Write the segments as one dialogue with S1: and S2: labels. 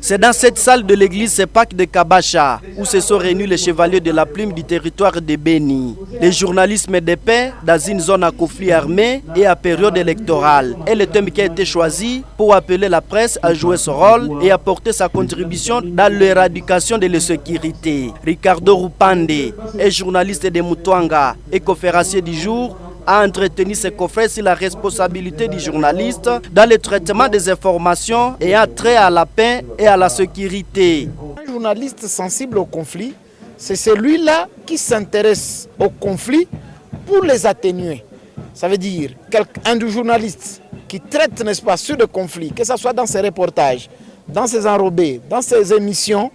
S1: C'est dans cette salle de l'église Sepak de Kabasha où se sont réunis les chevaliers de la plume du territoire de Béni. Le journalisme de paix dans une zone à conflit armé et à période électorale est le thème qui a été choisi pour appeler la presse à jouer son rôle et apporter sa contribution dans l'éradication de l'insécurité. Ricardo Rupande est journaliste de Mutuanga et conférencier du jour, a entretenu ses confrères sur la responsabilité du journaliste dans le traitement des informations et a trait à la paix et à la sécurité.
S2: Un journaliste sensible au conflit, c'est celui-là qui s'intéresse au conflit pour les atténuer. Ça veut dire un journaliste qui traite, n'est-ce pas, sur le conflit, que ce soit dans ses reportages, dans ses enrobés, dans ses émissions,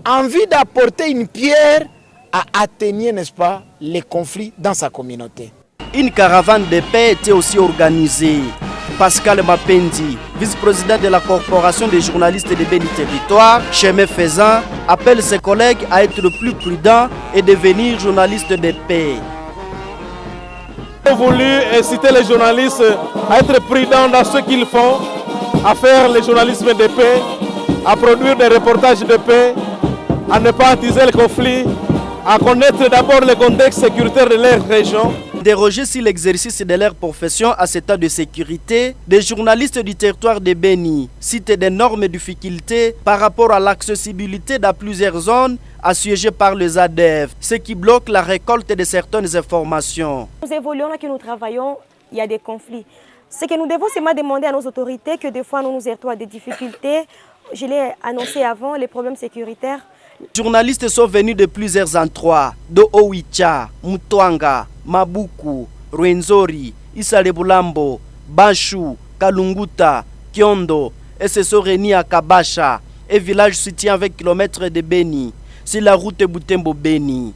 S2: a envie d'apporter une pierre à atténuer, n'est-ce pas, les conflits dans sa communauté.
S1: Une caravane de paix était aussi organisée. Pascal Mapendi, vice-président de la Corporation des journalistes de Béni Territoire, chemin faisant, appelle ses collègues à être plus prudents et devenir journalistes de paix.
S3: J'ai voulu inciter les journalistes à être prudents dans ce qu'ils font, à faire le journalisme de paix, à produire des reportages de paix, à ne pas attiser le conflit, à connaître d'abord le contexte sécuritaire de leur région.
S1: Interrogés sur l'exercice de leur profession à cet état de sécurité, des journalistes du territoire de Béni citent d'énormes difficultés par rapport à l'accessibilité dans plusieurs zones assiégées par les ADF, ce qui bloque la récolte de certaines informations.
S4: Nous évoluons là que nous travaillons, il y a des conflits. Ce que nous devons seulement demander à nos autorités, que des fois nous nous heurtons à des difficultés. Je l'ai annoncé avant, les problèmes sécuritaires.
S1: Les journalistes sont venus de plusieurs endroits, de Owicha, Mutuanga, Mabuku, Rwenzori, Isalebulambo, Bashu, Kalunguta, Kiondo, et se sont réunis à Kabasha, un village situé à 20 km de Béni, sur la route Butembo-Béni.